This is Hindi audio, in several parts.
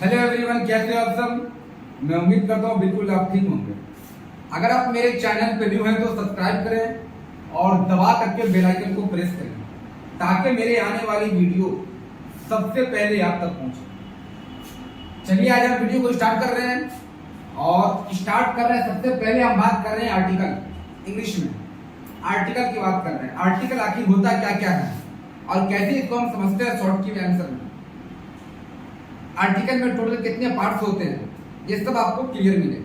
हेलो एवरीवन, कैसे हो आप सब। मैं उम्मीद करता हूँ बिल्कुल आप ठीक होंगे। अगर आप मेरे चैनल पे न्यू हैं तो सब्सक्राइब करें और दबा करके बेल आइकन को प्रेस करें ताकि मेरे आने वाली वीडियो सबसे पहले आप तक पहुंचे। चलिए आज हम वीडियो को स्टार्ट कर रहे हैं और स्टार्ट कर रहे हैं। सबसे पहले हम बात कर रहे हैं आर्टिकल। इंग्लिश में आर्टिकल की बात कर रहे हैं। आर्टिकल आखिर होता क्या क्या है और कैसे इसको हम समझते हैं शॉर्ट की आंसर में। आर्टिकल में टोटल कितने पार्ट्स होते हैं ये सब आपको क्लियर मिले।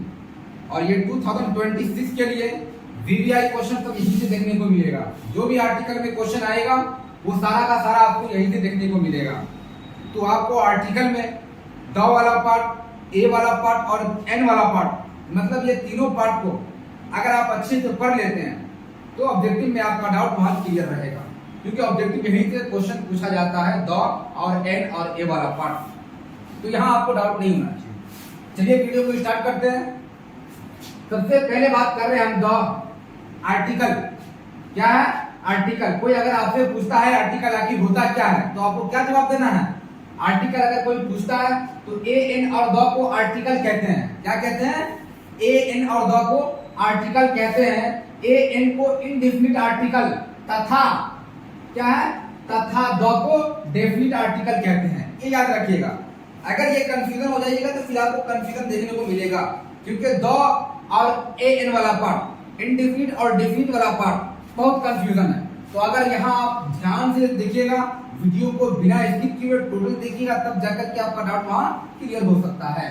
और ये 2026 के लिए वीवीआई क्वेश्चन सब यहीं से देखने को मिलेगा। जो भी आर्टिकल में क्वेश्चन आएगा वो सारा का सारा आपको यहीं से देखने को मिलेगा। तो आपको आर्टिकल में द वाला पार्ट, ए वाला पार्ट और एन वाला पार्ट, मतलब ये तीनों पार्ट को अगर आप अच्छे से पढ़ लेते हैं तो ऑब्जेक्टिव में आपका डाउट वहां क्लियर रहेगा, क्योंकि ऑब्जेक्टिव यहीं से क्वेश्चन पूछा जाता है द और एन और ए वाला पार्ट। तो यहाँ आपको डाउट नहीं होना चाहिए। चलिए वीडियो को स्टार्ट करते हैं। सबसे पहले बात कर रहे हैं हम द आर्टिकल। क्या है आर्टिकल? कोई अगर आपसे पूछता है आर्टिकल आखिर होता क्या है तो आपको क्या जवाब देना है? आर्टिकल अगर कोई पूछता है तो ए एन और द को आर्टिकल कहते हैं। क्या कहते हैं? ए एन और द को आर्टिकल कहते हैं। ए एन को इनडेफिनिट आर्टिकल तथा क्या है तथा द को डेफिनिट आर्टिकल कहते हैं। ये याद रखिएगा। अगर ये कंफ्यूजन हो जाएगा तो फिर आपको कंफ्यूजन देखने को मिलेगा, क्योंकि द और ए एन वाला पार्ट, इनडेफिनिट और डेफिनिट वाला पार्ट बहुत कंफ्यूजन है। तो अगर यहाँ आप ध्यान से देखिएगा, वीडियो को बिना स्किप किए टोटल देखिएगा, तब जाकर के आपका डाउट वहां क्लियर हो सकता है।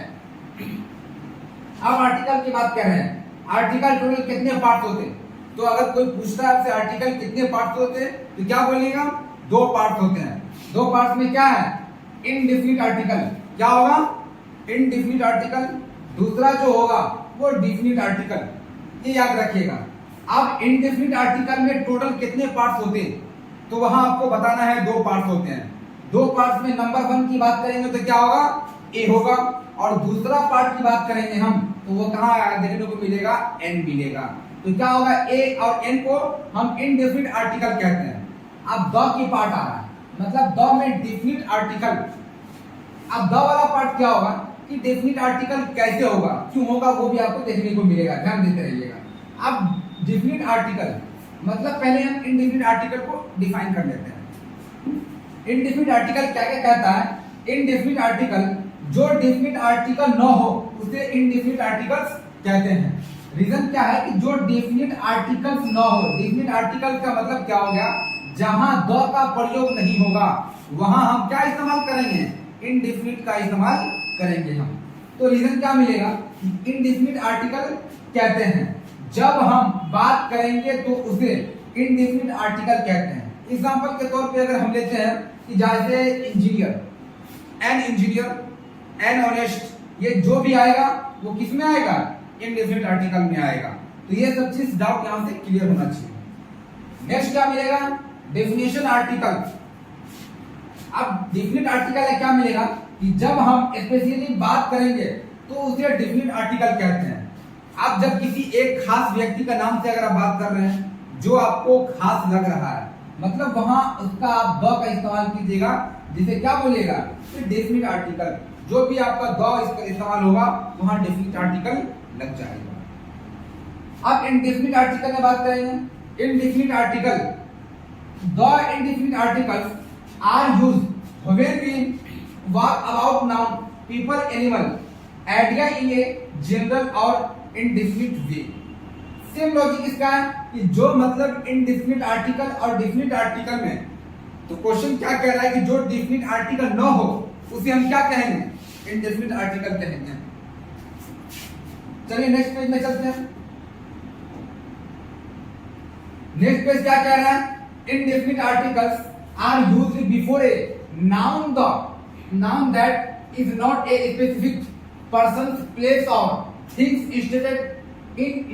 अब आर्टिकल की बात कर रहे हैं। आर्टिकल टोटल कितने पार्ट होते हैं? तो अगर कोई पूछता है आपसे आर्टिकल कितने पार्ट होते हैं तो क्या बोलिएगा? 2 पार्ट होते हैं। 2 पार्ट में क्या है? Indefinite article. क्या होगा? Indefinite article. दूसरा जो होगा वो डेफिनिट आर्टिकल। ये याद रखिएगा। अब इनडेफिनिट आर्टिकल में टोटल कितने पार्ट्स होते हैं तो वहां आपको बताना है 2 पार्ट्स होते हैं। 2 पार्ट्स में नंबर 1 की बात करेंगे तो क्या होगा? ए होगा। और दूसरा पार्ट की बात करेंगे हम तो वो कहां देखने को मिलेगा? एन मिलेगा। तो क्या होगा? ए और एन को हम इनडेफिनिट आर्टिकल कहते हैं। अब द की पार्ट आ रहा है, मतलब द में डेफिनिट आर्टिकल। अब द वाला पार्ट क्या होगा कि डेफिनिट आर्टिकल कैसे होगा, क्यों होगा, वो भी आपको देखने को मिलेगा। ध्यान देते रहिएगा। अब डेफिनिट आर्टिकल मतलब पहले हम इनडेफिनिट आर्टिकल को डिफाइन कर लेते हैं। इनडेफिनिट आर्टिकल क्या क्या कहता है? इनडेफिनिट आर्टिकल जो डेफिनिट आर्टिकल न हो उसे इनडेफिनिट आर्टिकल्स कहते हैं। रीजन क्या है कि जो डेफिनिट आर्टिकल्स न हो, डेफिनिट आर्टिकल का मतलब क्या हो गया? जहां द का प्रयोग नहीं होगा वहां हम क्या इस्तेमाल करेंगे? इनडेफिनिट का इस्तेमाल करेंगे हम। तो रीजन क्या मिलेगा? इनडेफिनिट आर्टिकल कहते हैं। जब हम बात करेंगे तो उसे इनडेफिनिट आर्टिकल कहते हैं। एग्जांपल के तौर पे अगर हम लेते हैं कि जैसे engineer, an engineer, an honest, ये जो भी आएगा वो किस में आएगा? इनडेफिनिट आर्टिकल में आएगा। तो ये सब चीज डाउट यहां से क्लियर होना चाहिए। नेक्स्ट क्या मिलेगा? Definition article. अब डेफिनिट आर्टिकल है क्या मिलेगा कि जब हम स्पेशली बात करेंगे तो उसे डेफिनिट आर्टिकल कहते हैं। आप जब किसी एक खास व्यक्ति का नाम से अगर आप बात कर रहे हैं जो आपको खास लग रहा है, मतलब वहां उसका आप द का इस्तेमाल कीजिएगा, जिसे क्या बोलिएगा? Definite article. जो भी आपका द इसका इस्तेमाल होगा वहां डेफिनिट आर्टिकल लग जाएगा। अब इनडेफिनिट आर्टिकल में बात करेंगे। Indefinite article, the indefinite articles are used when we talk about noun, people, animal, idea in a general और indefinite way। सेम लॉजिक इसका है कि जो मतलब इनडेफिनिट आर्टिकल और डेफिनिट आर्टिकल में, तो क्वेश्चन क्या कह रहा है कि जो डेफिनिट आर्टिकल न हो उसे हम क्या कहेंगे? इनडेफिनिट आर्टिकल कहेंगे। चलिए नेक्स्ट पेज में चलते हैं। नेक्स्ट पेज क्या कह रहा है? Indefinite articles are used before a noun, the noun that is not a specific person's place or things stated it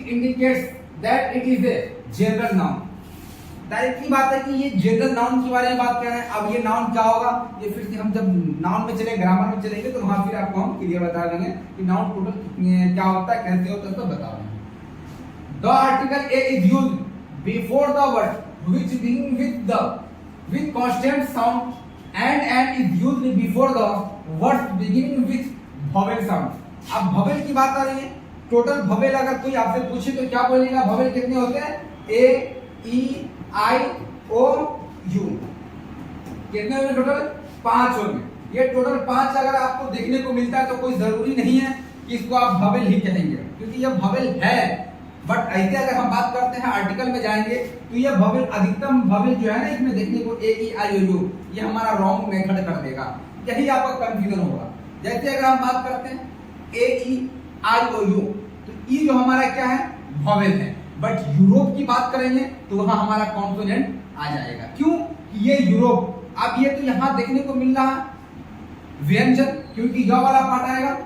indicates that it is a general noun। Directly बात है कि ये जनरल नाउन के बारे में बात कर रहे हैं। अब ये नाउन क्या होगा ये फिर से हम जब नाउन में चले, ग्रामर में चलेंगे तो वहां फिर आपको हम क्लियर बता देंगे कि नाउन टोटल क्या होता है, कैसे होता है, तो बता देंगे। The article a is used before the word which begin with constant sound and an an is used before the words beginning with vowel sound. अब वोवेल की बात आ रही है। टोटल वोवेल अगर कोई आपसे पूछे तो क्या बोलेगा? वोवेल कितने होते हैं? ए, ई, आई, ओ, यू। कितने होंगे टोटल? 5 होंगे। ये टोटल 5 अगर आपको देखने को मिलता है तो कोई जरूरी नहीं है कि इसको आप वोवेल ही कहेंगे, क्योंकि ये वोवेल है। बट ऐसे अगर हम बात करते हैं आर्टिकल में जाएंगे तो ये वोवेल, अधिकतम वोवेल जो है ना इसमें देखने को ए, ई, आई, ओ, यू, ये हमारा रॉन्ग मेथड कर देगा। यही आपका कंफ्यूजन होगा। जैसे अगर हम बात करते हैं ए, ई, आई, ओ, यू, तो ई जो हमारा क्या है? वोवेल है। बट यूरोप की बात करेंगे तो वहां हमारा कॉन्सोनेंट आ जाएगा। क्यों? ये यूरोप। अब ये तो यहां देखने को मिल रहा है व्यंजन, क्योंकि य वाला पार्ट आएगा,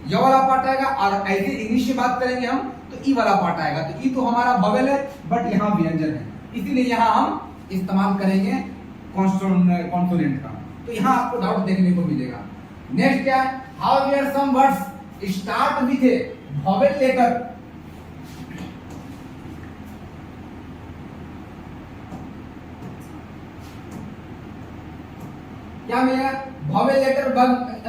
य वाला पार्ट आएगा। और ऐसे इंग्लिश में बात करेंगे हम तो ई वाला पार्ट आएगा। तो ई तो हमारा वोवेल है बट यहाँ व्यंजन है, इसीलिए यहाँ हम इस्तेमाल करेंगे कॉन्सोनेंट का। तो यहाँ आपको डाउट देखने को मिलेगा। नेक्स्ट क्या है? However some words start with a vowel letter. क्या मिलेगा? Vowel letter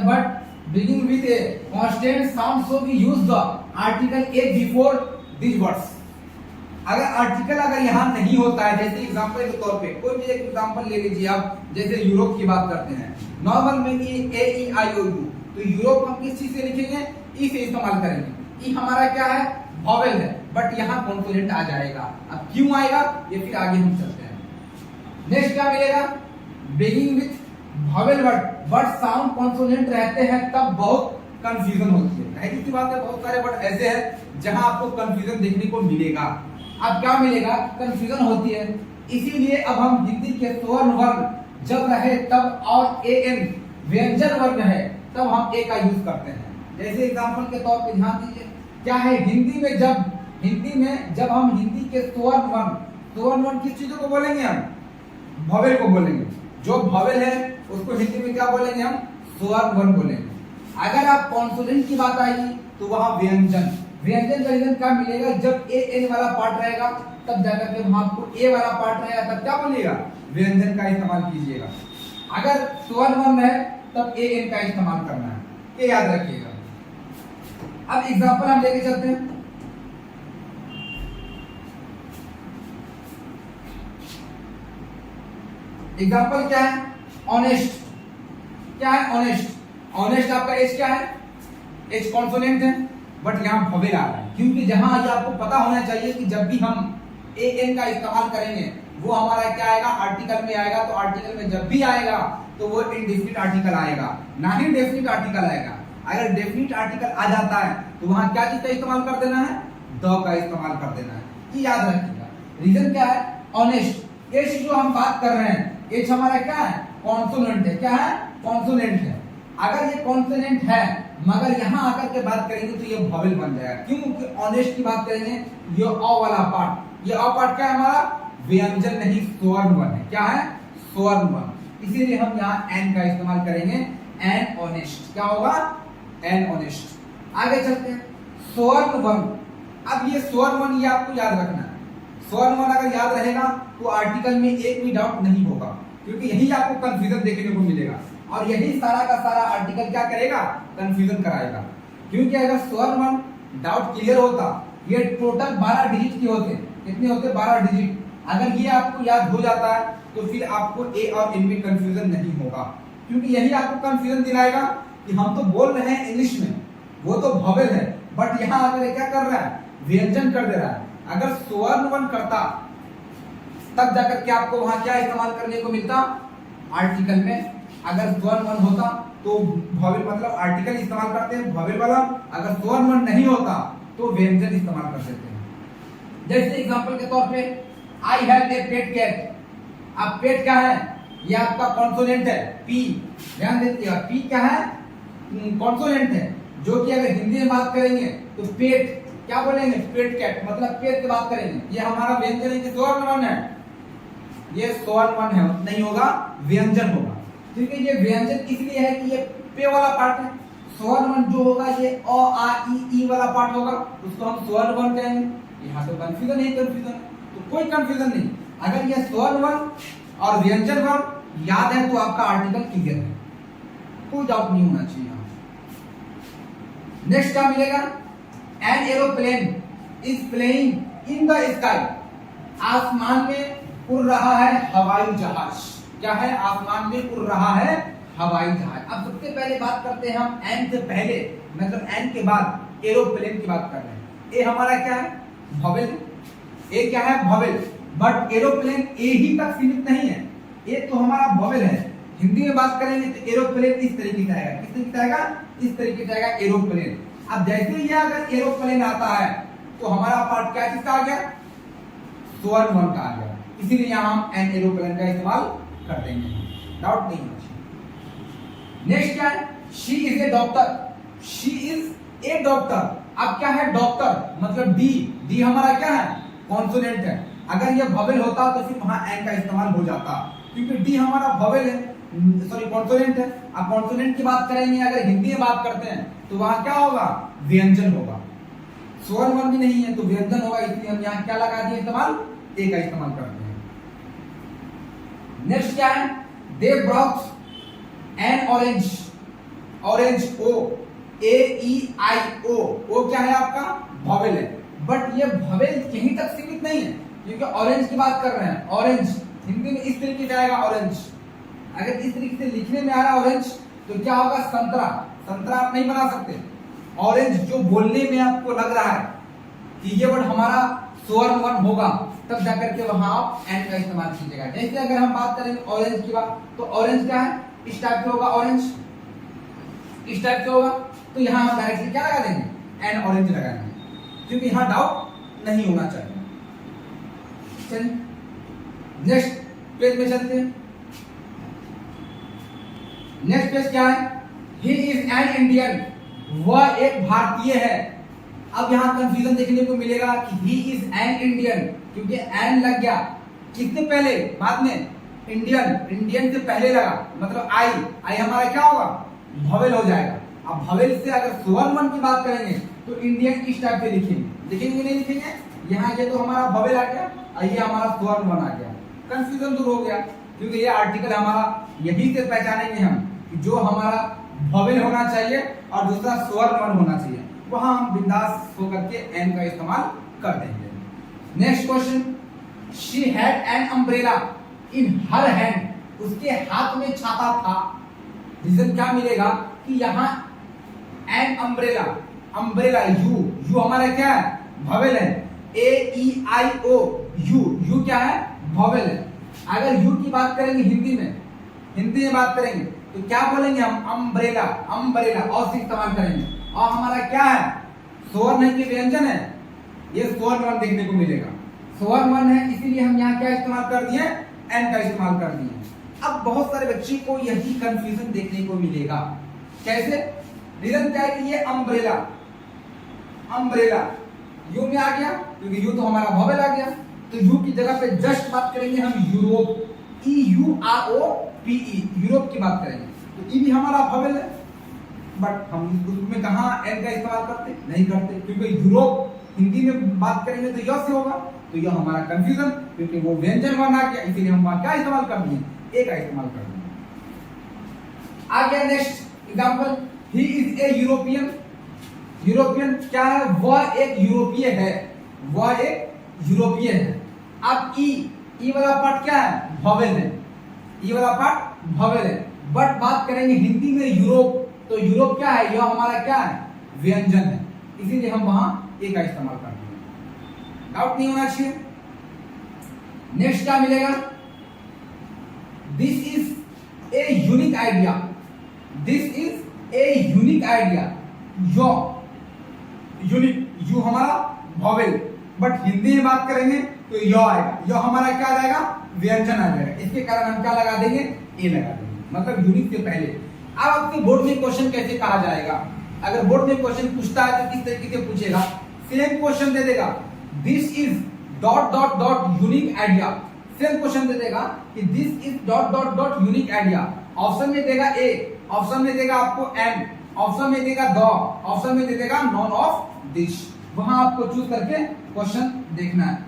but beginning with a consonant sound, so we use the article a before these words। अगर आर्टिकल अगर यहाँ नहीं होता है, जैसे एग्जांपल के तौर पे कोई भी एक एग्जांपल ले लीजिए आप, जैसे यूरोप की बात करते हैं। नॉर्मल में ए, ई, आई, ओ, यू, तो यूरोप हम किस चीज से लिखेंगे? ई से इस्तेमाल करेंगे। ई हमारा क्या है? वोवेल है, बट यहाँ कॉन्सोनेंट आ जाएगा। अब क्यों आएगा ये फिर आगे हम चलते हैं। नेक्स्ट क्या मिलेगा? Beginning with vowel word sound consonant रहते हैं तब बहुत कंफ्यूजन होती है। ऐसी सी बात है, बहुत सारे वर्ड ऐसे हैं जहां आपको कंफ्यूजन देखने को मिलेगा। अब क्या मिलेगा? कंफ्यूजन होती है। इसीलिए अब हम हिंदी के स्वर्ण वर्ण जब रहे तब और ए एन व्यंजन वर्ण है तब हम ए का यूज करते हैं। जैसे एग्जांपल के तौर पे ध्यान दीजिए, क्या है? हिंदी में जब हम हिंदी के स्वर्ण वर्ण किस चीजों को बोलेंगे? हम वोवेल को बोलेंगे। जो वोवेल है उसको हिंदी में क्या बोलेंगे? हम स्वर्ण वर्ण बोलेंगे। अगर आप कॉन्सोनेंट की बात आएगी तो वहां व्यंजन का रीजन क्या मिलेगा? जब ए एन वाला पार्ट रहेगा तब जाकर के वहां आपको ए वाला पार्ट रहेगा, तब क्या बोलिएगा? व्यंजन का इस्तेमाल कीजिएगा। अगर स्वर्ण वर्ण है तब ए एन का इस्तेमाल करना है, ये याद रखिएगा। अब एग्जांपल हम लेके चलते हैं। एग्जांपल क्या है? ऑनेस्ट। क्या है? ऑनेस्ट आपका एच क्या है? एच कॉन्सोनेंट है, बट यहाँ वोवेल आ रहा है, क्योंकि जहां ये आपको पता होना चाहिए कि जब भी हम ए एन का इस्तेमाल करेंगे वो हमारा क्या आएगा? आर्टिकल में आएगा। तो आर्टिकल में जब भी आएगा तो वो इंडेफिनिट आर्टिकल आएगा, ना ही डेफिनिट आर्टिकल आएगा। अगर डेफिनिट आर्टिकल आ जाता है तो वहां क्या चीज का इस्तेमाल कर देना है? द का इस्तेमाल कर देना है। ये याद रखिएगा। रीजन क्या है? ऑनेस्ट। एच जो हम बात कर रहे हैं, एच हमारा क्या है? कॉन्सोनेंट है। क्या है? कॉन्सोनेंट है। अगर ये कॉन्सोनेंट है मगर यहाँ आकर के बात करेंगे तो ये वोवेल बन जाएगा। क्यों? क्योंकि ऑनेस्ट की बात करेंगे, ये अ वाला पार्ट, ये अ पार्ट क्या है हमारा? व्यंजन नहीं, स्वर्ण वर्ण है। क्या है? स्वर्ण वर्ण। इसीलिए हम यहाँ एन का इस्तेमाल करेंगे, एन ऑनेस्ट। क्या होगा? An honest. आगे चलते हैं। स्वर्ण वर्ण। अब ये स्वर्ण वर्ण ये आपको याद रखना है। स्वर्ण वर्ण अगर याद रहेगा तो आर्टिकल में एक भी डाउट नहीं होगा, क्योंकि यही आपको कंफ्यूजन देखने को मिलेगा और यही सारा का सारा आर्टिकल क्या करेगा? कंफ्यूजन कराएगा। क्योंकि अगर स्वर्ण वर्ण डाउट क्लियर होता, ये टोटल 12 डिजिट के होते। कितने होते? 12 डिजिट। अगर ये आपको याद हो जाता है तो फिर आपको ए और इन में कंफ्यूजन नहीं होगा, क्योंकि यही आपको कंफ्यूजन दिलाएगा कि हम तो बोल रहे हैं इंग्लिश में, वो तो वोवेल है, बट यहाँ आकर क्या कर रहा है? व्यंजन कर दे रहा है। अगर स्वर्ण वर्ण करता तब जाकर के आपको वहां क्या इस्तेमाल करने को मिलता? आर्टिकल में। अगर स्वर्ण वर्ण होता तो वोवेल मतलब आर्टिकल इस्तेमाल करते हैं वोवेल वाला। अगर स्वर्ण वर्ण नहीं होता तो व्यंजन इस्तेमाल कर सकते हैं। जैसे एग्जांपल के तौर पे I have a pet cat. अब पेट क्या है? ये आपका कॉन्सोनेंट है, पी। ध्यान दीजिएगा, पी क्या है? कॉन्सोनेंट है, जो कि अगर हिंदी में बात करेंगे तो पेट क्या बोलेंगे? पेट कैट, मतलब पेट की बात करेंगे। ये हमारा व्यंजन है कि स्वर्ण वर्ण है? ये स्वर्ण वर्ण है, नहीं होगा, व्यंजन होगा। क्योंकि ये व्यंजन इसलिए है कि ये पे वाला पार्ट है। स्वर्ण वर्ण जो होगा ये अ आ ई वाला पार्ट होगा, उसको हम स्वर्ण वर्ण कहेंगे। यहाँ तो कंफ्यूजन ही कंफ्यूजन है, तो कोई कंफ्यूजन नहीं। अगर ये स्वर्ण वर्ण और व्यंजन वर्ण याद है तो आपका आर्टिकल क्लियर है। कोई डाउट नहीं होना चाहिए। नेक्स्ट क्या मिलेगा, an aeroplane is flying in the sky, आसमान में उड़ रहा है हवाई जहाज। क्या है, आसमान में उड़ रहा है हवाई जहाज। अब सबसे पहले बात करते हैं हम एन से पहले, मतलब एन के बाद एरोप्लेन की बात कर रहे हैं। ए हमारा क्या है, वॉवेल। ए क्या है, वॉवेल। बट एरोप्लेन ए ही तक सीमित नहीं है, ए तो हमारा वॉवेल है। हिंदी में बात करेंगे तो एरोप्लेन इस तरीके से आएगा, किस तरीके से आएगा, इस तरीके से आएगा एरोप्लेन। अब जैसे ही अगर एरोप्लेन आता है तो हमारा पार्ट क्या चीज का आ गया, स्वर्ण वन का आ गया। इसीलिए यहां हम एन एरोप्लेन का इस्तेमाल कर देंगे, डाउट नहीं होना चाहिए। नेक्स्ट क्या है, she is a doctor, she is a doctor. अब क्या है, डॉक्टर मतलब डी, डी हमारा क्या है, कॉन्सोनेंट है। अगर ये वॉवेल होता तो फिर वहां एन का इस्तेमाल हो जाता, क्योंकि डी हमारा वॉवेल है, सॉरी कॉन्सोनेंट है। अब कॉन्सोनेंट की बात करेंगे, अगर हिंदी में बात करते हैं तो वहां क्या होगा, व्यंजन होगा। स्वर्ण वन भी नहीं है तो व्यंजन होगा, इसलिए हम यहाँ क्या लगा दिए इस्तेमाल, ए का इस्तेमाल करते हैं। नेक्स्ट क्या है, they brought an orange, orange O, A E I O, O क्या है आपका, वॉवेल है। बट ये वॉवेल यहीं तक सीमित नहीं है, क्योंकि ऑरेंज की बात कर रहे हैं। ऑरेंज हिंदी में इस तरीके से आएगा ऑरेंज। अगर इस तरीके से लिखने में आ रहा ऑरेंज तो क्या होगा, संतरा। संतरा आप नहीं बना सकते। ऑरेंज जो बोलने में आपको लग रहा है कि ये वर्ड हमारा स्वर्ण वन होगा, तब जाकर के वहां आप एन का इस्तेमाल कीजिएगा। जैसे अगर हम बात करें ऑरेंज की बात, तो ऑरेंज क्या है, इस टाइप से होगा, ऑरेंज इस टाइप से होगा। तो यहां हम डायरेक्टली क्या लगा देंगे, एन ऑरेंज लगाएंगे, क्योंकि यहां डाउट नहीं होना चाहिए। चलिए नेक्स्ट पेज में चलते हैं। नेक्स्ट पेज क्या है, ही इज एन इंडियन, वह एक भारतीय है। अब यहां कंफ्यूजन देखने को मिलेगा कि ही इज एन इंडियन, क्योंकि एन लग गया किससे पहले, बाद में इंडियन, इंडियन से पहले लगा, मतलब आई, आई हमारा क्या होगा, वॉवेल हो जाएगा। अब वॉवेल से अगर स्वर्ण वन की बात करेंगे तो इंडियन इस टाइप से लिखेंगे, लिखेंगे नहीं लिखेंगे, यहाँ ये तो हमारा वॉवेल आ गया और ये हमारा स्वर्ण वन आ गया। कंफ्यूजन दूर हो गया, क्योंकि ये आर्टिकल हमारा यही से पहचानेंगे हम कि जो हमारा वॉवेल होना चाहिए और दूसरा स्वर्ण वन होना चाहिए, वहां हम बिंदास होकर के एन का इस्तेमाल कर देंगे। Next question, she had an umbrella in her hand, उसके हाथ में छाता था। रीजन क्या मिलेगा कि यहाँ an umbrella, umbrella you, you हमारा क्या है, वॉवेल है। ए E I O, you, you क्या है, वॉवेल है। अगर यू की बात करेंगे हिंदी में बात करेंगे तो क्या बोलेंगे हम, अम्ब्रेला, अम्ब्रेला, और से इस्तेमाल करेंगे। और हमारा क्या है, स्वर्ण है कि व्यंजन है, ये स्वर्ण वन देखने को मिलेगा, स्वर्ण वन है, इसीलिए हम यहाँ क्या इस्तेमाल कर दिए, एन का इस्तेमाल कर दिए। अब बहुत सारे बच्चे को यही कंफ्यूजन देखने को मिलेगा, कैसे, रीजन क्या है कि ये अम्ब्रेला, अम्ब्रेला यू में आ गया, क्योंकि यू तो हमारा वॉवेल आ गया, तो यू की जगह पे जस्ट बात करेंगे हम Europe, E U R O P E, Europe की बात करेंगे, तो ई भी हमारा वॉवेल है। बट हम उसमें कहाँ एन का इस्तेमाल करते, नहीं करते, क्योंकि यूरोप हिंदी में बात करेंगे तो यह से होगा, तो यह हमारा कंफ्यूजन, क्योंकि वो व्यंजन वर्ण आ गया, इसीलिए हम वहां क्या इस्तेमाल कर दिए, ए का इस्तेमाल कर दिए। आ गया next example, he is a European, European क्या है, वह एक यूरोपीय है, वह एक यूरोपीय है। अब ई वाला पार्ट क्या है, वॉवेल है, ई वाला पार्ट वॉवेल है। बट बात करेंगे हिंदी में यूरोप, तो यूरोप क्या है, यह हमारा क्या है, व्यंजन है, इसीलिए हम वहां ए का इस्तेमाल करते हैं, डाउट नहीं होना चाहिए। नेक्स्ट क्या मिलेगा, this is a unique idea, this is a unique idea, yo, unique, you हमारा वॉवेल, बट हिंदी में बात करेंगे तो यो आएगा, यो हमारा क्या आ जाएगा, व्यंजन आ जाएगा, इसके कारण हम क्या लगा देंगे, ए लगा देंगे, मतलब यूनिक से पहले। अब आपके बोर्ड में क्वेश्चन कैसे कहा जाएगा, अगर बोर्ड में क्वेश्चन पूछता है तो किस तरीके से पूछेगा, सेम क्वेश्चन दे देगा, this is dot dot dot unique idea, same question दे देगा कि this is dot dot dot unique idea, option में देगा ए, ऑप्शन में देगा आपको एन, ऑप्शन में देगा द, ऑप्शन में दे देगा नॉन ऑफ दिस, वहां आपको चूज करके क्वेश्चन देखना है।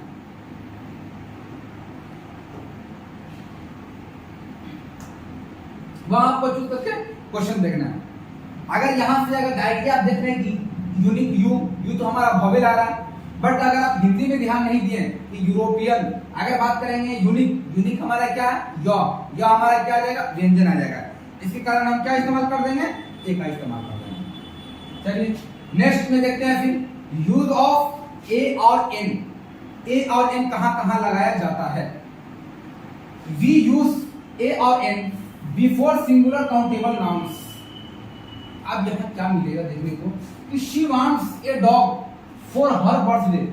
वहां आपको चूज करके क्वेश्चन देखना है। अगर यहां से अगर डायरेक्टली आप देख रहे हैं कि यूनिक यू तो हमारा भवेल आ रहा है, बट अगर आप हिंदी में ध्यान नहीं दिए कि यूरोपियन, अगर बात करेंगे यूनिक हमारा क्या है, या हमारा क्या आ जाएगा, व्यंजन आ जाएगा। इसके कारण हम क्या इस्तेमाल कर देंगे, ए का इस्तेमाल कर देंगे। चलिए नेक्स्ट में देखते हैं फिर यूज ऑफ ए और एन। ए और एन कहां कहां लगाया जाता है। वी यूज ए और an before singular countable nouns. अब यहां क्या मिलेगा देखने को कि she wants a dog for her birthday.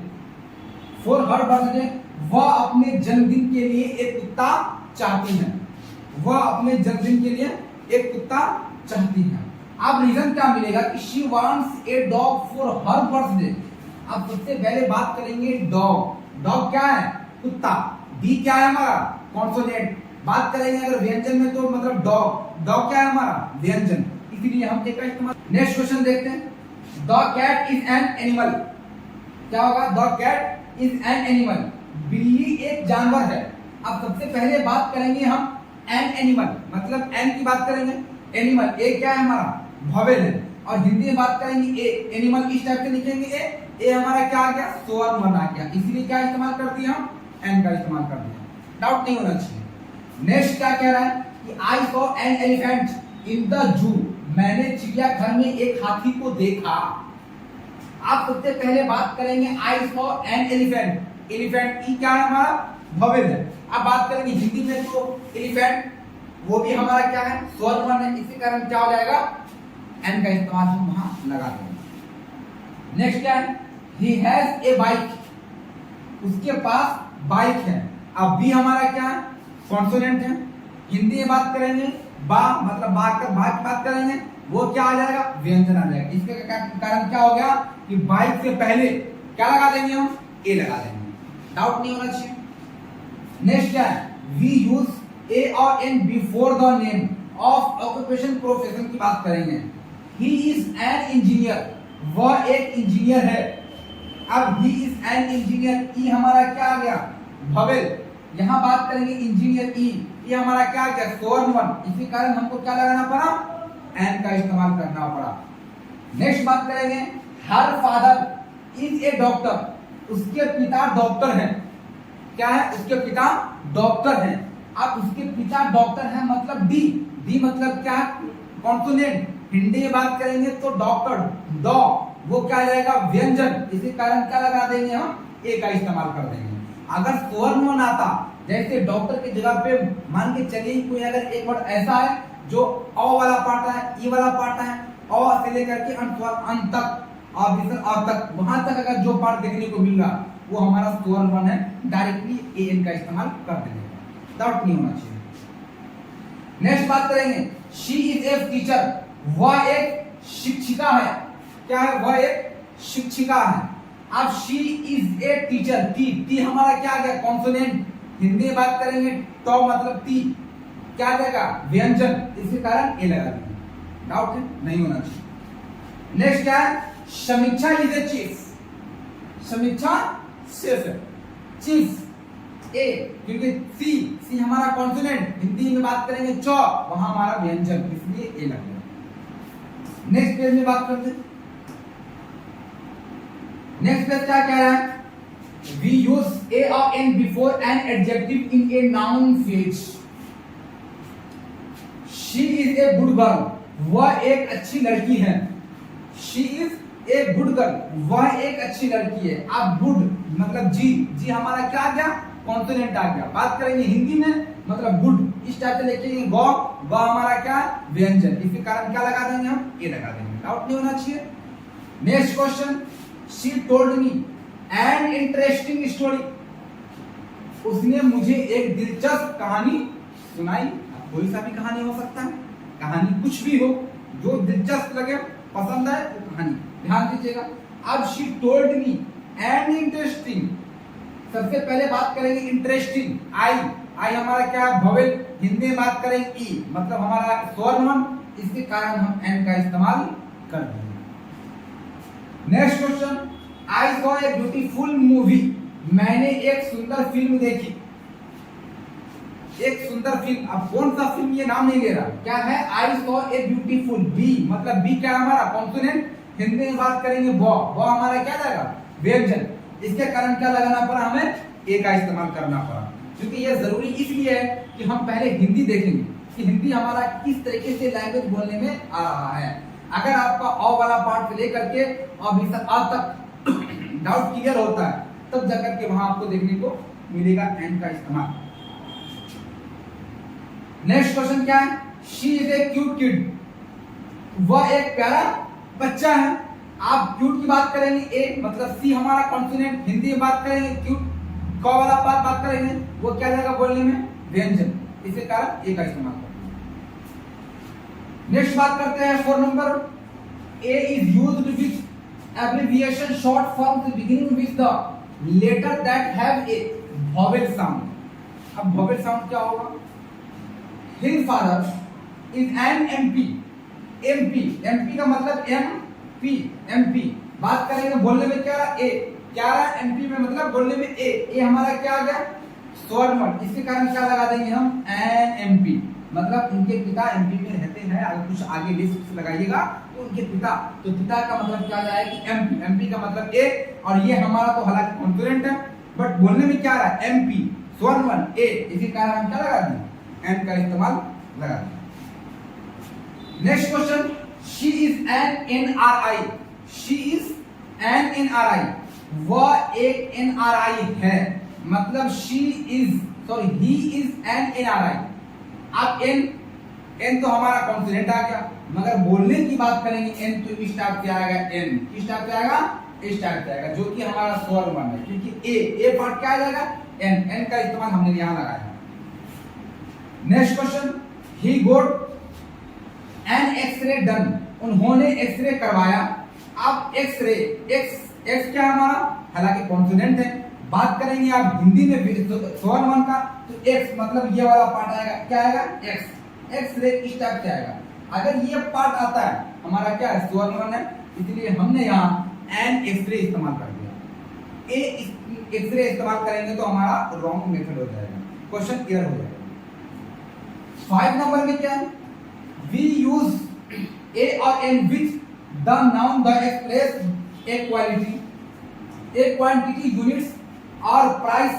For her birthday, वह अपने जन्मदिन के लिए एक कुत्ता चाहती है। वह अपने जन्मदिन के लिए एक कुत्ता चाहती है। अब रीजन क्या मिलेगा कि she wants a dog for her birthday. अब सबसे पहले बात करेंगे डॉग। डॉग क्या है, कुत्ता। डी क्या है हमारा, कॉन्सोनेंट। बात करेंगे अगर व्यंजन में तो मतलब डॉग। डॉग क्या है हमारा, व्यंजन, इसलिए हम ए का इस्तेमाल। नेक्स्ट क्वेश्चन देखते हैं। The cat is an animal. क्या होगा, the cat is an animal. बिल्ली एक जानवर है। अब सबसे पहले बात करेंगे हम एन एनिमल, मतलब एन की बात करेंगे, एनिमल ए क्या है हमारा, भवेल है। और हिंदी में बात करेंगे ए, एनिमल इस टाइप से लिखेंगे ए हमारा क्या आ गया, स्वर वर्ण आ गया, इसीलिए क्या इस्तेमाल कर दिया हम, एन का इस्तेमाल कर दिया। डाउट नहीं होना चाहिए। नेक्स्ट क्या कह रहा है कि I saw an elephant in the zoo. मैंने चिड़ियाघर में एक हाथी को देखा। आप सबसे पहले बात करेंगे I saw an elephant. Elephant E क्या है हमारा, भवेल है। अब बात करेंगे हिंदी में तो एलिफेंट वो भी हमारा क्या है, स्वर वर्ण है, इसी कारण क्या हो जाएगा, एन का इस्तेमाल हम वहां लगा देंगे। नेक्स्ट क्या है, ही हैज ए बाइक। उसके पास बाइक है। अब बी हमारा क्या है, कॉन्सोनेंट है। हिंदी में बात करेंगे बा, मतलब बा की बात करेंगे, वो क्या आ जाएगा, व्यंजन आ जाएगा। इसके कारण क्या हो गया कि बाइक से पहले क्या लगा देंगे हम, ए लगा देंगे। डाउट नहीं होना चाहिए। नेक्स्ट क्या है, वी यूज ए और an before the name of occupation, profession की बात करेंगे। He is an engineer. वह एक इंजीनियर है। अब ही इज एन इंजीनियर, ई हमारा क्या आ गया, भवेल। यहां बात करेंगे इंजीनियर ई, ये हमारा क्या आ गया, स्वर वर्ण, इसी कारण हमको क्या लगाना पड़ा, एन का इस्तेमाल करना पड़ा। नेक्स्ट बात करेंगे, her father is a doctor. उसके पिता डॉक्टर हैं। क्या है, उसके पिता डॉक्टर हैं। अब उसके पिता डॉक्टर हैं मतलब डी, डी मतलब क्या, कॉन्सोनेंट। हिंदी में बात करेंगे तो डॉक्टर, डॉ, वो क्या जाएगा, व्यंजन, इसी कारण क्या लगा देंगे हम, ए का इस्तेमाल कर देंगे। अगर स्वर वर्ण आता, जैसे डॉक्टर की जगह पे मान के चलिए कोई अगर एक वर्ड ऐसा है जो अ वाला पार्ट है, ई वाला पार्ट है, अ से लेकर के अंत तक, अ तक, वहां तक अगर जो पार्ट देखने को मिल रहा वो हमारा स्वर वर्ण है, डायरेक्टली ए एन का इस्तेमाल कर देंगे। डाउट नहीं होना चाहिए। नेक्स्ट बात करेंगे, शी इज ए टीचर। वह एक शिक्षिका है। क्या है, वह एक शिक्षिका है। अब she is a teacher, T हमारा क्या आ गया, कॉन्सोनेंट। हिंदी में बात करेंगे तो मतलब टी क्या आ जाएगा, व्यंजन, इसी कारण ए लगा देंगे। डाउट नहीं होना चाहिए। नेक्स्ट क्या है, समीक्षा इज ए चीफ। समीक्षा शेफ है, चीफ ए, क्योंकि सी हमारा कॉन्सोनेंट। हिंदी में बात करेंगे चौ, वहां हमारा व्यंजन, इसलिए ए लगेगा। नेक्स्ट पेज में बात करते हैं। नेक्स्ट पेज क्या कह रहा है, वी यूज ए और an before an adjective in a noun phrase. She is a good girl. वह एक अच्छी लड़की है। She is a good girl, वह एक अच्छी लड़की है। अब गुड मतलब जी हमारा क्या आ गया, कॉन्सोनेंट आ गया। बात करेंगे हिंदी में मतलब गुड, इस टाइप से लिखेंगे गौ, गौ हमारा क्या, व्यंजन, इसी कारण क्या लगा देंगे हम, ए लगा देंगे। डाउट नहीं होना चाहिए। Next question, she told me an interesting story. उसने मुझे एक दिलचस्प कहानी सुनाई। कोई सा भी कहानी हो सकता है, कहानी कुछ भी हो जो दिलचस्प लगे, पसंद है वो कहानी, ध्यान दीजिएगा। अब she told me an interesting, सबसे पहले बात करेंगे इंटरेस्टिंग, आई हमारा क्या है, भवेल। हिंदी में बात करेंगे ई, मतलब हमारा स्वर वर्ण, इसके कारण हम एन का इस्तेमाल कर देंगे। Next question, I saw a beautiful movie. मैंने एक सुंदर फिल्म देखी। एक सुंदर फिल्म। अब कौन सा फिल्म, ये नाम नहीं ले रहा, क्या है, I saw a beautiful bee, मतलब बी क्या है हमारा कॉन्सोनेंट, हिंदी में बात करेंगे बॉ, बॉ हमारा क्या जाएगा व्यंजन। इसके कारण क्या लगाना पड़ा हमें, ए का इस्तेमाल करना पड़ा, क्योंकि ये जरूरी इसलिए है कि हम पहले हिंदी देखेंगे कि हिंदी हमारा किस तरीके से लैंग्वेज बोलने में आ रहा है। अगर आपका अ वाला पार्ट से लेकर के अभी तक आ तक डाउट क्लियर होता है, तब जाकर के वहां आपको देखने को मिलेगा एन का इस्तेमाल। नेक्स्ट क्वेश्चन क्या है, she is a cute kid, वह एक प्यारा बच्चा है। आप क्यूट की बात करेंगे ए, मतलब सी हमारा कॉन्सोनेंट, हिंदी में बात करेंगे क्यूट, क वाला पार्ट बात करेंगे वो क्या जाएगा बोलने में व्यंजन, इसी कारण ए का इस्तेमाल करेंगे। नेक्स्ट बात करते हैं 4 number, a is used with abbreviation short form beginning with the letter that have a vowel sound. अब वोवेल साउंड क्या होगा, his father is an MP, MP, MP का मतलब एमपी, एमपी बात करेंगे बोलने में क्या ए, क्या रहा एमपी में मतलब बोलने में ए हमारा क्या आ गया स्वर्ण, इसके कारण क्या लगा देंगे हम एन एमपी, मतलब उनके पिता एमपी में रहते हैं। अगर कुछ आगे लिस्ट लगाइएगा तो उनके पिता, तो पिता का मतलब क्या जाएगा कि एमपी, एमपी का मतलब ए, और ये हमारा तो हालांकि कॉन्सोनेंट है बट बोलने में क्या रहा एमपी स्वर्ण ए, इसी कारण हम क्या लगा दें एन का इस्तेमाल लगा दें। Next question, she is an NRI, she is an NRI, वह एक एनआरआई है, मतलब she is sorry he is an NRI. अब एन तो हमारा कॉन्सोनेंट आ गया, मगर बोलने की बात करेंगे एन तो स्टार्ट से आएगा, एन किस टाइप से आएगा, स्टार्ट से आएगा, जो कि हमारा स्वर वर्ण है, क्योंकि ए पार्ट क्या आ जाएगा एन का इस्तेमाल हमने यहां लगाया। Next question, he got an x-ray done, उन्होंने एक्सरे करवाया। अब एक्सरे एक्स क्या हमारा हालांकि कॉन्सोनेंट है, बात करेंगे आप हिंदी में स्वर वर्ण का तो एक्स मतलब ये वाला पार्ट आएगा, क्या आएगा एक्स, एक्सरे इस टाइप से आएगा। अगर ये पार्ट आता है हमारा क्या है स्वर वर्ण है, इसलिए हमने यहाँ एन एक्सरे इस्तेमाल कर दिया। ए एक्सरे इस्तेमाल करेंगे तो हमारा रॉन्ग मेथड हो जाएगा, क्वेश्चन क्लियर हो जाएगा। 5 नंबर में क्या है, वी यूज ए और an which the noun the express a quality, a quantity units और प्राइस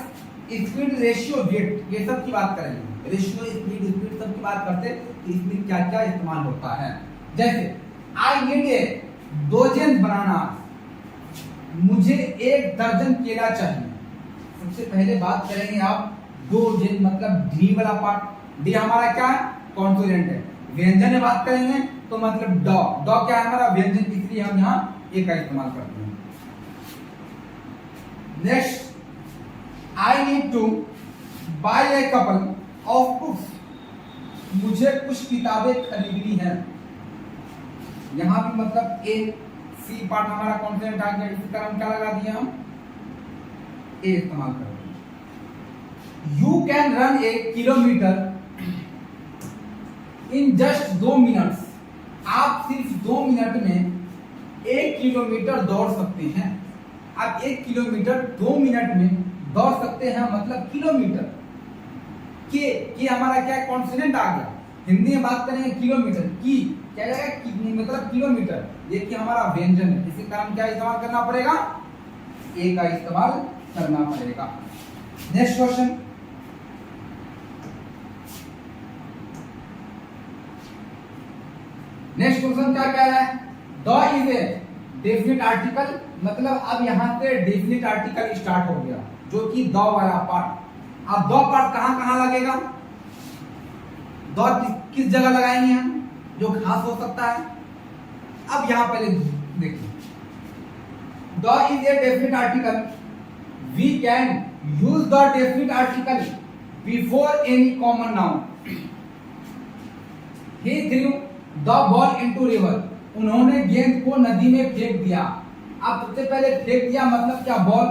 स्पीड रेशियो वेट, ये सब की बात करेंगे, रेशियो स्पीड सब की बात करते तो इसमें क्या क्या इस्तेमाल होता है। जैसे आई नीड ए डोजन बनाना, मुझे 1 दर्जन केला चाहिए। सबसे पहले बात करेंगे आप डोजन मतलब डी वाला पार्ट, डी हमारा क्या है कॉन्सोनेंट है, व्यंजन में बात करेंगे तो मतलब डॉ, डॉ क्या है हमारा व्यंजन, इसलिए हम यहाँ ए का इस्तेमाल करते हैं। Next, I need to buy a couple of books, मुझे कुछ किताबें खरीदनी है। यहां भी मतलब ए सी पार्ट हमारा कॉन्सोनेंट आ गया, इसी कारण क्या लगा दिया हम ए इस्तेमाल कर रहे हैं। You can run A kilometre in just 2 minutes, आप सिर्फ 2 मिनट में 1 किलोमीटर दौड़ सकते हैं। आप 1 किलोमीटर 2 मिनट में दौड़ सकते हैं, मतलब किलोमीटर के हमारा क्या कॉन्सोनेंट आ गया, हिंदी में बात करेंगे किलोमीटर की क्या जाएगा मतलब किलोमीटर, ये कि हमारा व्यंजन है, इसी कारण क्या इस्तेमाल करना पड़ेगा ए का इस्तेमाल करना पड़ेगा। नेक्स्ट क्वेश्चन, नेक्स्ट क्वेश्चन क्या कह रहा है, the is a definite article, मतलब अब यहां से डेफिनिट आर्टिकल स्टार्ट हो गया, जो कि द वाला पार्ट। अब द पार्ट कहां कहां लगेगा, द किस जगह लगाएंगे हम, जो खास हो सकता है। अब यहां पहले देखिए, the is a definite article, we can use the definite article before any common noun. He threw the ball into river, उन्होंने गेंद को नदी में फेंक दिया। अब सबसे पहले फेंक दिया मतलब क्या बॉल,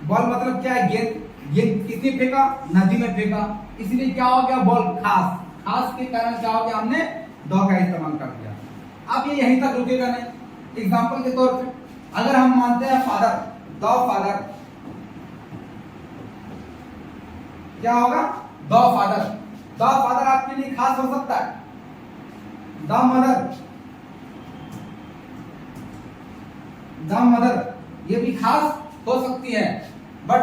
बॉल मतलब क्या है गेंद, गेंद किसने फेंका नदी में फेंका, इसलिए क्या हो गया बॉल खास, खास के कारण क्या हो गया हमने द का इस्तेमाल कर दिया। अब ये यहीं तक रुकेगा नहीं। एग्जांपल के तौर पे अगर हम मानते हैं फादर, द फादर क्या होगा द फादर, द फादर आपके लिए खास हो सकता है, द मदर, द मदर ये भी खास हो सकती है, but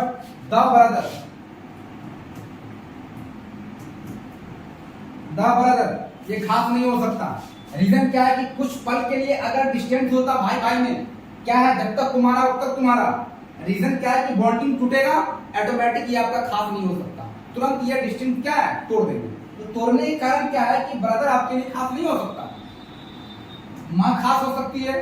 the brother, the brother ये खास नहीं हो सकता। रीजन क्या है कि कुछ पल के लिए अगर डिस्टेंस होता भाई भाई में, क्या है जब तक तुम्हारा तब तक तुम्हारा, रीजन क्या है कि बॉन्डिंग टूटेगा, ऑटोमेटिक ये आपका खास नहीं हो सकता, तुरंत ये डिस्टेंस क्या है तोड़ देंगे। तो तोड़ने के कारण क्या है कि ब्रदर आपके लिए खास नहीं हो सकता। माँ खास हो सकती है,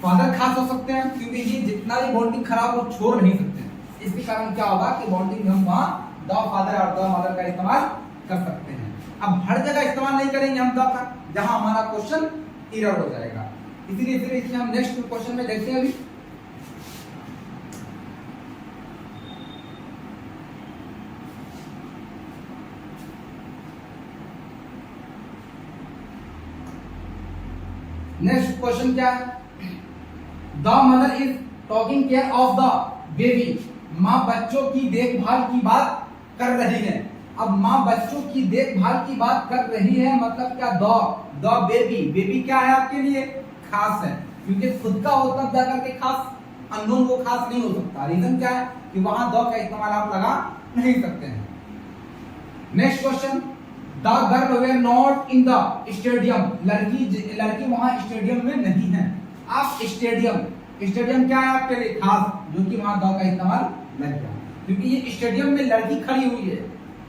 फादर खास हो सकते हैं, क्योंकि ये जितना भी बॉन्डिंग खराब हो छोड़ नहीं सकते हैं। इसके कारण क्या होगा कि बॉन्डिंग हम वहां द फादर और द मदर का इस्तेमाल कर सकते हैं। अब हर जगह इस्तेमाल नहीं करेंगे हम द का, जहां हमारा क्वेश्चन एरर हो जाएगा। इसीलिए फिर इसमें हम नेक्स्ट क्वेश्चन में देखते हैं। अभी नेक्स्ट क्वेश्चन क्या है, the mother is talking care of the baby, माँ बच्चों की देखभाल की बात कर रही है। अब माँ बच्चों की देखभाल की बात कर रही है मतलब क्या, द बेबी, बेबी क्या है आपके लिए खास है, क्योंकि खुद का हो तब जाकर के खास, अननोन वो खास नहीं हो सकता। रीजन क्या है कि वहां द का इस्तेमाल आप लगा नहीं सकते हैं। Next question, the girl were not in the stadium, लड़की वहां स्टेडियम में नहीं है। आप स्टेडियम, स्टेडियम क्या है आपके लिए खास, जो कि वहां द का इस्तेमाल लग गया, क्योंकि ये स्टेडियम में लड़की खड़ी हुई है,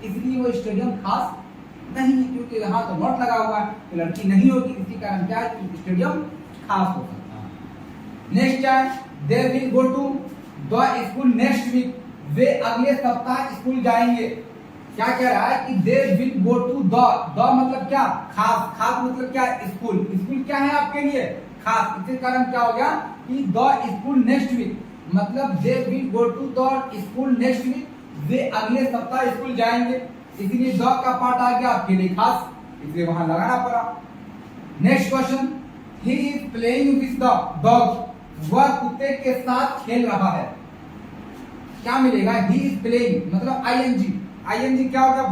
इसलिए वो स्टेडियम खास नहीं है, क्योंकि यहाँ तो नॉट लगा हुआ है तो लड़की नहीं होगी। इसी कारण क्या है कि स्टेडियम खास हो सकता है। नेक्स्ट क्या है, they will go to the school next week, वे अगले सप्ताह स्कूल जाएंगे। क्या कह रहा है कि they will go to the मतलब क्या खास, खास मतलब क्या स्कूल, स्कूल क्या है आपके लिए खास। इसके कारण क्या हो गया कि द स्कूल नेक्स्ट वीक मतलब they will go to the school next week, वे अगले सप्ताह स्कूल जाएंगे, इसलिए द का पार्ट आ गया आपके लिए खास, इसलिए वहां लगाना पड़ा। Next question, he is playing with the dog, वह कुत्ते के साथ खेल रहा है। क्या मिलेगा, ही इज प्लेइंग मतलब आईएनजी, आईएनजी क्या होगा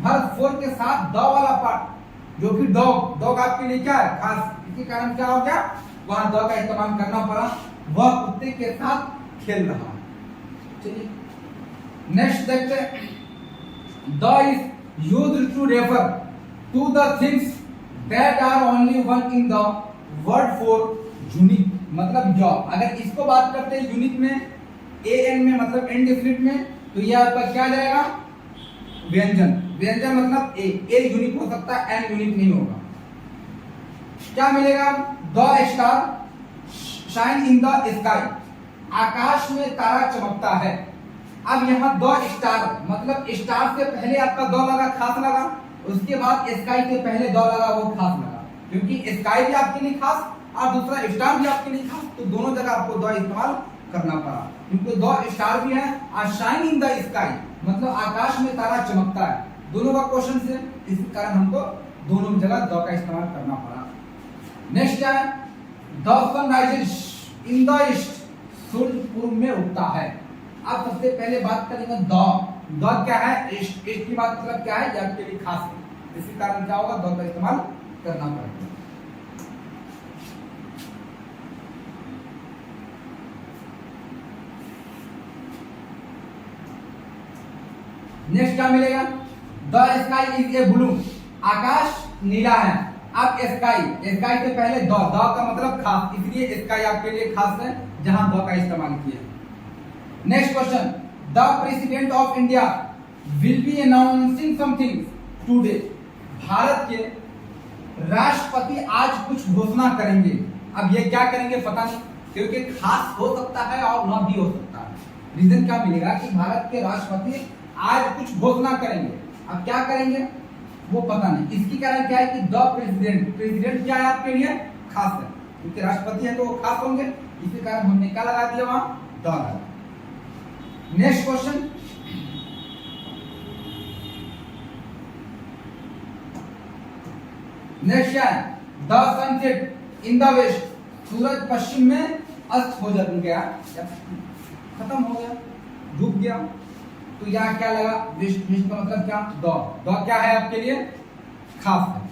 भरफोर के साथ द वाला पार्ट जो कि डॉग, डॉग आपके लिए क्या है खास, इसके कारण क्या हो गया वहां द का इस्तेमाल करना पड़ा, वह कुत्ते के साथ खेल रहा है। चलिए नेक्स्ट देखते हैं, the is used to refer to the things that are only one in the word for unique मतलब जॉब। अगर इसको बात करते हैं यूनिक में, एन में मतलब इनडेफिनिट में, तो ये आपका क्या जाएगा व्यंजन, व्यंजन मतलब ए यूनिक हो सकता है, एन यूनिक नहीं होगा। क्या मिलेगा, the star shine in the sky, आकाश में तारा चमकता है। अब यहाँ द स्टार मतलब स्टार से पहले आपका द लगा खास लगा, उसके बाद स्काई से पहले द लगा वो खास लगा, क्योंकि स्काई भी आपके लिए खास और दूसरा स्टार भी आपके लिए खास, तो दोनों जगह आपको द इस्तेमाल करना पड़ा, क्योंकि द स्टार भी है और शाइन इन द स्काई मतलब आकाश में तारा चमकता है, दोनों का क्वेश्चन से, इसी कारण हमको दोनों जगह द का इस्तेमाल करना पड़ा। नेक्स्ट क्या है, the sun rises in the east, सूर्य पूर्व में उगता है। अब सबसे पहले बात करेंगे द क्या है, ईस्ट की बात मतलब क्या है, ये आपके लिए खास है, इसी कारण क्या होगा द का इस्तेमाल करना पड़ेगा। नेक्स्ट क्या मिलेगा, the sky is a blue, आकाश नीला है। अब स्काई, स्काई से पहले द का मतलब खास, इसलिए स्काई आपके लिए खास है जहां द का इस्तेमाल किया। Next question, the president of India will be announcing something today, Bharat के राष्ट्रपति आज कुछ घोषणा करेंगे। अब ये क्या करेंगे पता नहीं, क्योंकि खास हो सकता है और न भी हो सकता है। रीजन क्या मिलेगा कि भारत के राष्ट्रपति आज कुछ घोषणा करेंगे, अब क्या करेंगे वो पता नहीं। इसकी कारण क्या है कि द प्रेसिडेंट, प्रेसिडेंट क्या है आपके लिए खास है, क्योंकि राष्ट्रपति है तो वो खास होंगे, इसी कारण हमने क्या लगा दिया वहां द लगा। नेक्स्ट क्वेश्चन, नेक्स्ट क्या है, the sunset in the west, सूरज पश्चिम में अस्त हो गया, खत्म हो गया, डूब गया, तो यहाँ क्या लगा, वेस्ट वेस्ट का मतलब क्या, द क्या है आपके लिए, खास है।